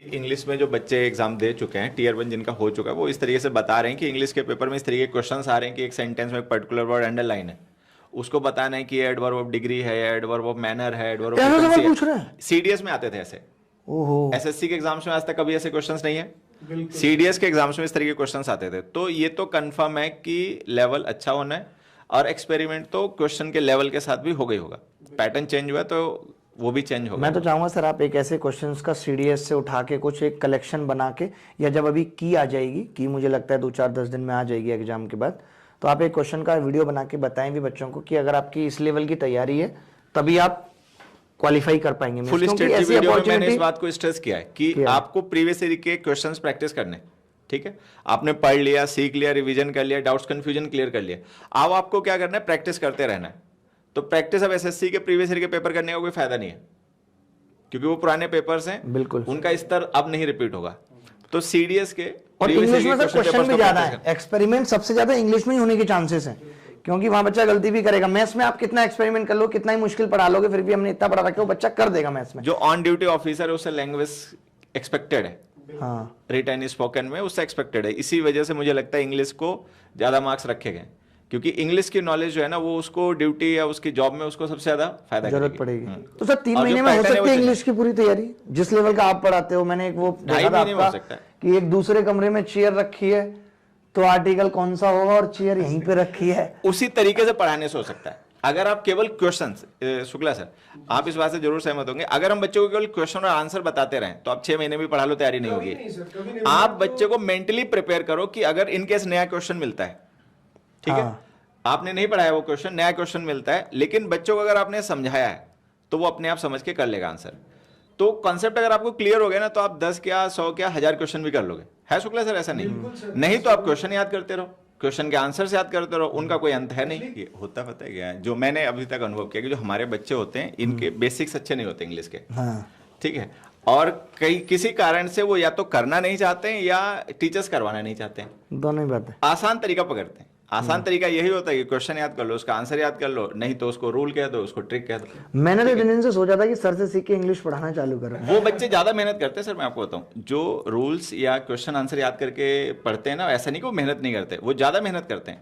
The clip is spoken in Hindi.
इंग्लिश में जो बच्चे एग्जाम दे चुके हैं टीयर 1 जिनका हो चुका है, वो इस तरीके से बता रहे हैं कि इंग्लिश के पेपर में इस तरीके के क्वेश्चंस आ रहे हैं कि एक सेंटेंस में एक पर्टिकुलर वर्ड अंडरलाइन है, उसको बताना है कि ये एडवर्ब ऑफ डिग्री है, एडवर्ब ऑफ मैनर है, एडवर्ब ऐसा ऑफ सवाल पूछ रहे हैं? सीडीएस में आते थे ऐसे। ओहो। एसएससी के एग्जाम्स में आज तक कभी ऐसे क्वेश्चंस नहीं है, सीडीएस के एग्जाम्स में इस तरीके के क्वेश्चंस आते थे। तो ये तो कंफर्म है कि लेवल अच्छा होना है, और एक्सपेरिमेंट तो क्वेश्चन के लेवल के साथ भी हो गई होगा। पैटर्न चेंज हुआ तो वो भी चेंज होगा। मैं तो चाहूंगा सर आप एक ऐसे क्वेश्चंस का सीडीएस से उठा के कुछ एक कलेक्शन बना के, या जब अभी की आ जाएगी, की मुझे लगता है 2-4-10 दिन में आ जाएगी एग्जाम के बाद, तो आप एक क्वेश्चन का वीडियो बना के बताएं भी बच्चों को कि अगर आपकी इस लेवल की तैयारी है तभी आप क्वालिफाई कर पाएंगे। फुल स्टेट की वीडियो में मैंने इस बात को स्ट्रेस किया है कि आपको प्रीवियस ईयर के क्वेश्चंस प्रैक्टिस करने, ठीक है, आपने पढ़ लिया, सीख लिया, रिवीजन कर लिया, डाउट्स कंफ्यूजन क्लियर कर लिया, अब आपको क्या करना है, प्रैक्टिस करते रहना है। तो प्रैक्टिस अब एसएससी के प्रीवियस ईयर के पेपर करने का कोई फायदा नहीं है, क्योंकि वो पुराने पेपर्स हैं, बिल्कुल उनका स्तर अब नहीं रिपीट होगा। तो सीडीएस के और previous इंग्लिश year में के सर क्वेश्चन papers भी को ज्यादा practice है, एक्सपेरिमेंट सबसे ज्यादा इंग्लिश में ही होने के चांसेस हैं, क्योंकि वहां बच्चा गलती भी करेगा। मैथ्स में आप कितना एक्सपेरिमेंट कर लो, कितना ही मुश्किल पढ़ा लोगे, फिर भी हमने इतना पढ़ा रखा है, वो बच्चा कर देगा मैथ्स में। जो ऑन ड्यूटी ऑफिसर है उससे लैंग्वेज एक्सपेक्टेड है, हाँ, रिटन स्पोकन में उससे एक्सपेक्टेड है। इसी वजह से मुझे लगता है इंग्लिश को ज्यादा मार्क्स रखे गए, क्योंकि इंग्लिश की नॉलेज जो है ना, वो उसको ड्यूटी या उसकी जॉब में उसको सबसे ज्यादा फायदा जरूरत करेगी। पड़ेगी। तो सर 3 और जो महीने में हो pattern है सकती वो है इंग्लिश की पूरी तैयारी, जिस लेवल का आप पढ़ाते हो। मैंने एक वो देखा था महीने में हो आपका सकता है। कि एक दूसरे कमरे में चेयर रखी है, तो आर्टिकल कौन सा होगा, और चेयर यहीं पे रखी है। उसी तरीके से पढ़ाने से हो सकता है। अगर आप केवल क्वेश्चंस, शुक्ला सर आप इस बात से जरूर सहमत होंगे, अगर हम बच्चों को केवल क्वेश्चन और आंसर बताते रहें तो आप 6 महीने भी पढ़ा लो, तैयारी नहीं होगी। आप बच्चे को मेंटली प्रिपेयर करो कि अगर इनकेस नया क्वेश्चन मिलता है, ठीक है, आपने नहीं पढ़ाया वो क्वेश्चन, नया क्वेश्चन मिलता है, लेकिन बच्चों को अगर आपने समझाया है तो वो अपने आप समझ के कर लेगा आंसर। तो कॉन्सेप्ट अगर आपको क्लियर हो गया ना, तो आप 10 क्या 100 क्या 1000 क्वेश्चन भी कर लोगे। है शुक्ला सर? ऐसा नहीं तो आप क्वेश्चन याद करते रहो, क्वेश्चन के आंसर याद करते रहो, उनका कोई अंत है नहीं। ये होता पता है क्या है, जो मैंने अभी तक अनुभव किया कि जो हमारे बच्चे होते हैं इनके बेसिक्स अच्छे नहीं होते इंग्लिश के, ठीक है, और कई किसी कारण से वो या तो करना नहीं चाहते हैं या टीचर्स करवाना नहीं चाहते हैं, दोनों ही बात है। आसान तरीका पकड़ते हैं। आसान तरीका यही होता है कि क्वेश्चन याद कर लो, उसका आंसर याद कर लो, नहीं तो उसको रूल कह दो, उसको ट्रिक कह दो। मैंने तो दिन से सोचा था कि सर से सीख के इंग्लिश पढ़ाना चालू करूं। वो बच्चे ज्यादा मेहनत करते हैं सर, मैं आपको बताऊं, जो रूल्स या क्वेश्चन आंसर याद करके पढ़ते हैं ना, ऐसा नहीं कि वो मेहनत नहीं करते, वो ज्यादा मेहनत करते हैं।